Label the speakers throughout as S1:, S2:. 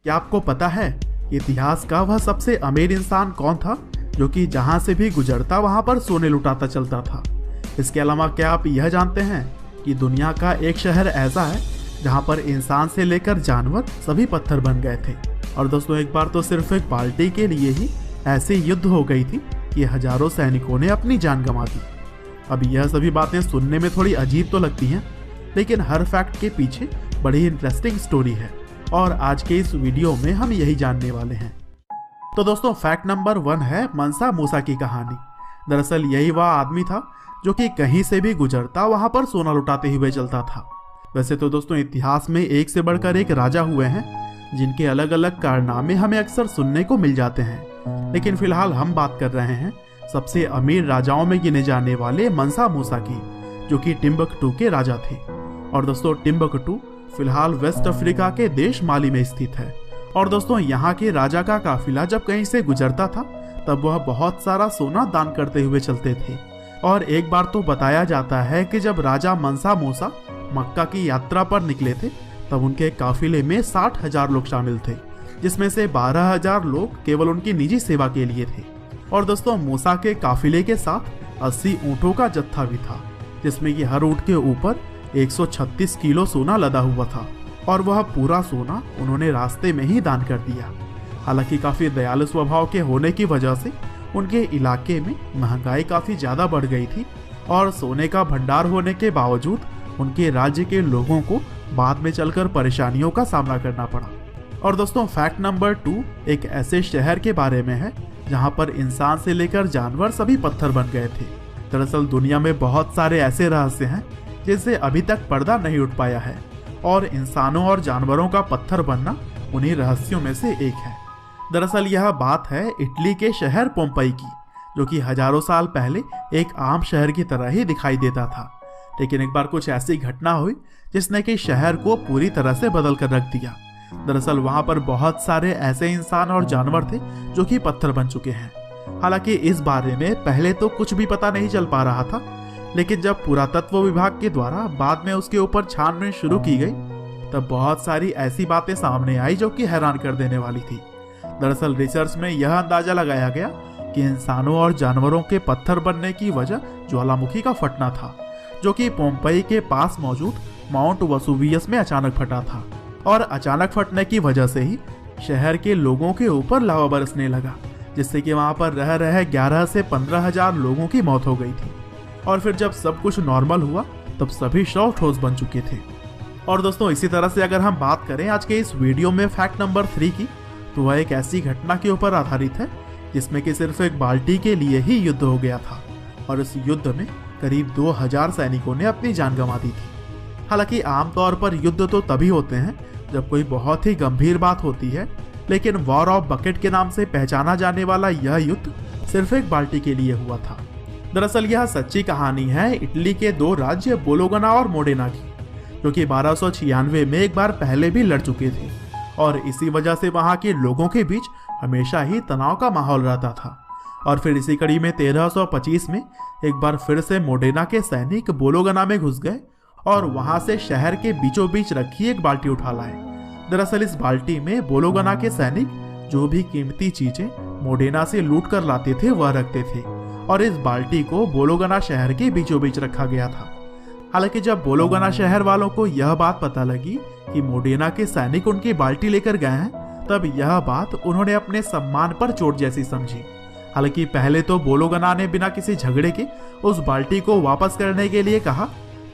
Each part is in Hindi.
S1: क्या आपको पता है इतिहास का वह सबसे अमीर इंसान कौन था जो कि जहां से भी गुजरता वहां पर सोने लुटाता चलता था? इसके अलावा क्या आप यह जानते हैं कि दुनिया का एक शहर ऐसा है जहां पर इंसान से लेकर जानवर सभी पत्थर बन गए थे? और दोस्तों, एक बार तो सिर्फ एक बाल्टी के लिए ही ऐसी युद्ध हो गई थी कि हजारों सैनिकों ने अपनी जान गंवा दी। अब यह सभी बातें सुनने में थोड़ी अजीब तो लगती हैं, लेकिन हर फैक्ट के पीछे बड़ी इंटरेस्टिंग स्टोरी है और आज के इस वीडियो में हम यही जानने वाले हैं। तो दोस्तों, फैक्ट नंबर 1 है मनसा मूसा की कहानी। दरअसल यही वह आदमी था जो कि कहीं से भी गुजरता वहां पर सोना लुटाते हुए चलता था। वैसे तो दोस्तों, इतिहास में एक से बढ़कर एक राजा हुए हैं जिनके अलग अलग कारनामे हमें अक्सर सुनने को मिल जाते हैं, लेकिन फिलहाल हम बात कर रहे हैं सबसे अमीर राजाओं में गिने जाने वाले मनसा मूसा की, जो कि टिम्बकटू के राजा थे। और दोस्तों, टिम्बकटू फिलहाल वेस्ट अफ्रीका के देश माली में स्थित है। और दोस्तों, यहाँ के राजा का काफिला जब कहीं से गुजरता था तब वह बहुत सारा सोना दान करते हुए चलते थे। और एक बार तो बताया जाता है कि जब राजा मनसा मूसा मक्का की यात्रा पर निकले थे तब उनके काफिले में 60,000 लोग शामिल थे, जिसमें से 12,000 लोग केवल उनकी निजी सेवा के लिए थे। और दोस्तों, मूसा के काफिले के साथ 80 ऊंटों का जत्था भी था, जिसमें कि हर ऊंट के ऊपर 136 किलो सोना लदा हुआ था और वह पूरा सोना उन्होंने रास्ते में ही दान कर दिया। हालांकि काफी दयालु स्वभाव के होने की वजह से उनके इलाके में महंगाई काफी ज्यादा बढ़ गई थी और सोने का भंडार होने के बावजूद उनके राज्य के लोगों को बाद में चलकर परेशानियों का सामना करना पड़ा। और दोस्तों, फैक्ट नंबर 2 एक ऐसे शहर के बारे में है जहां पर इंसान से लेकर जानवर सभी पत्थर बन गए थे। दरअसल दुनिया में बहुत सारे ऐसे रहस्य हैं जिनसे अभी तक पर्दा नहीं उठ पाया है और इंसानों और जानवरों का पत्थर बनना उन्हीं रहस्यों में से एक है। दरअसल यह बात है इटली के शहर पोम्पई की, जो कि हजारों साल पहले एक आम शहर की तरह ही दिखाई देता था। लेकिन एक बार कुछ ऐसी घटना हुई जिसने कि शहर को पूरी तरह से बदल कर रख दिया। दरअसल वहां पर बहुत सारे ऐसे इंसान और जानवर थे जो कि पत्थर बन चुके हैं। हालांकि इस बारे में पहले तो कुछ भी पता नहीं चल पा रहा था, लेकिन जब पुरातत्व विभाग के द्वारा बाद में उसके ऊपर छानबीन शुरू की गई तब बहुत सारी ऐसी बातें सामने आई जो कि हैरान कर देने वाली थी। दरअसल रिसर्च में यह अंदाजा लगाया गया कि इंसानों और जानवरों के पत्थर बनने की वजह ज्वालामुखी का फटना था, जो कि पोम्पई के पास मौजूद माउंट वेसुवियस में अचानक फटा था। और अचानक फटने की वजह से ही शहर के लोगों के ऊपर लावा बरसने लगा, जिससे कि वहां पर रह रहे 11 से 15,000 लोगों की मौत हो गई थी। और फिर जब सब कुछ नॉर्मल हुआ तब सभी शव ठोस बन चुके थे। और दोस्तों, इसी तरह से अगर हम बात करें आज के इस वीडियो में फैक्ट नंबर 3 की, तो वह एक ऐसी घटना के ऊपर आधारित है जिसमें कि सिर्फ एक बाल्टी के लिए ही युद्ध हो गया था और इस युद्ध में करीब 2000 सैनिकों ने अपनी जान गंवा दी थी। हालांकि आमतौर पर युद्ध तो तभी होते हैं जब कोई बहुत ही गंभीर बात होती है, लेकिन वॉर ऑफ बकेट के नाम से पहचाना जाने वाला यह युद्ध सिर्फ एक बाल्टी के लिए हुआ था। दरअसल यह सच्ची कहानी है इटली के 2 राज्य बोलोगना और मोडेना की, जो कि 1296 में एक बार पहले भी लड़ चुके थे और इसी वजह से वहां के लोगों के बीच हमेशा ही तनाव का माहौल रहता था। और फिर इसी कड़ी में 1325 में एक बार फिर से मोडेना के सैनिक बोलोगना में घुस गए और वहां से शहर के बीचों बीच रखी एक बाल्टी उठा लाए। दरअसल इस बाल्टी में बोलोगना के सैनिक जो भी कीमती चीजें मोडेना से लूट कर लाते थे वह रखते थे और इस बाल्टी को बोलोगना शहर के बीचों बीच रखा गया था। हालांकि जब बोलोगना शहर वालों को यह बात पता लगी कि मोडेना के सैनिक उनकी बाल्टी लेकर गए हैं, तब यह बात उन्होंने अपने सम्मान पर चोट जैसी समझी। हालांकि पहले तो बोलोगना ने बिना किसी झगड़े के उस बाल्टी को वापस करने के लिए कहा,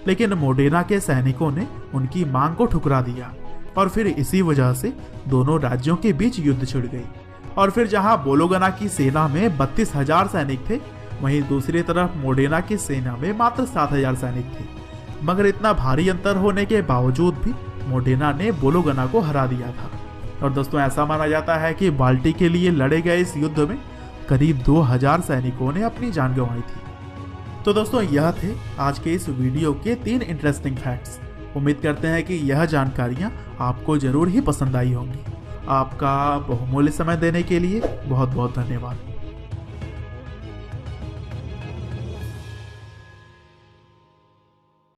S1: लेकिन मोडेना के सैनिकों ने उनकी मांग को ठुकरा दिया और फिर इसी वजह से दोनों राज्यों के बीच युद्ध छिड़ गई। और फिर जहां बोलोगना की सेना में 32,000 सैनिक थे, वहीं दूसरी तरफ मोडेना की सेना में मात्र 7,000 सैनिक थे। मगर इतना भारी अंतर होने के बावजूद भी मोडेना ने बोलोगना को हरा दिया था। और दोस्तों, ऐसा माना जाता है कि बाल्टी के लिए लड़े गए इस युद्ध में करीब 2000 सैनिकों ने अपनी जान गंवाई थी। तो दोस्तों, यह थे आज के इस वीडियो के 3 इंटरेस्टिंग फैक्ट्स। उम्मीद करते हैं कि यह जानकारियां आपको जरूर ही पसंद आई होंगी। आपका बहुमूल्य समय देने के लिए बहुत बहुत धन्यवाद।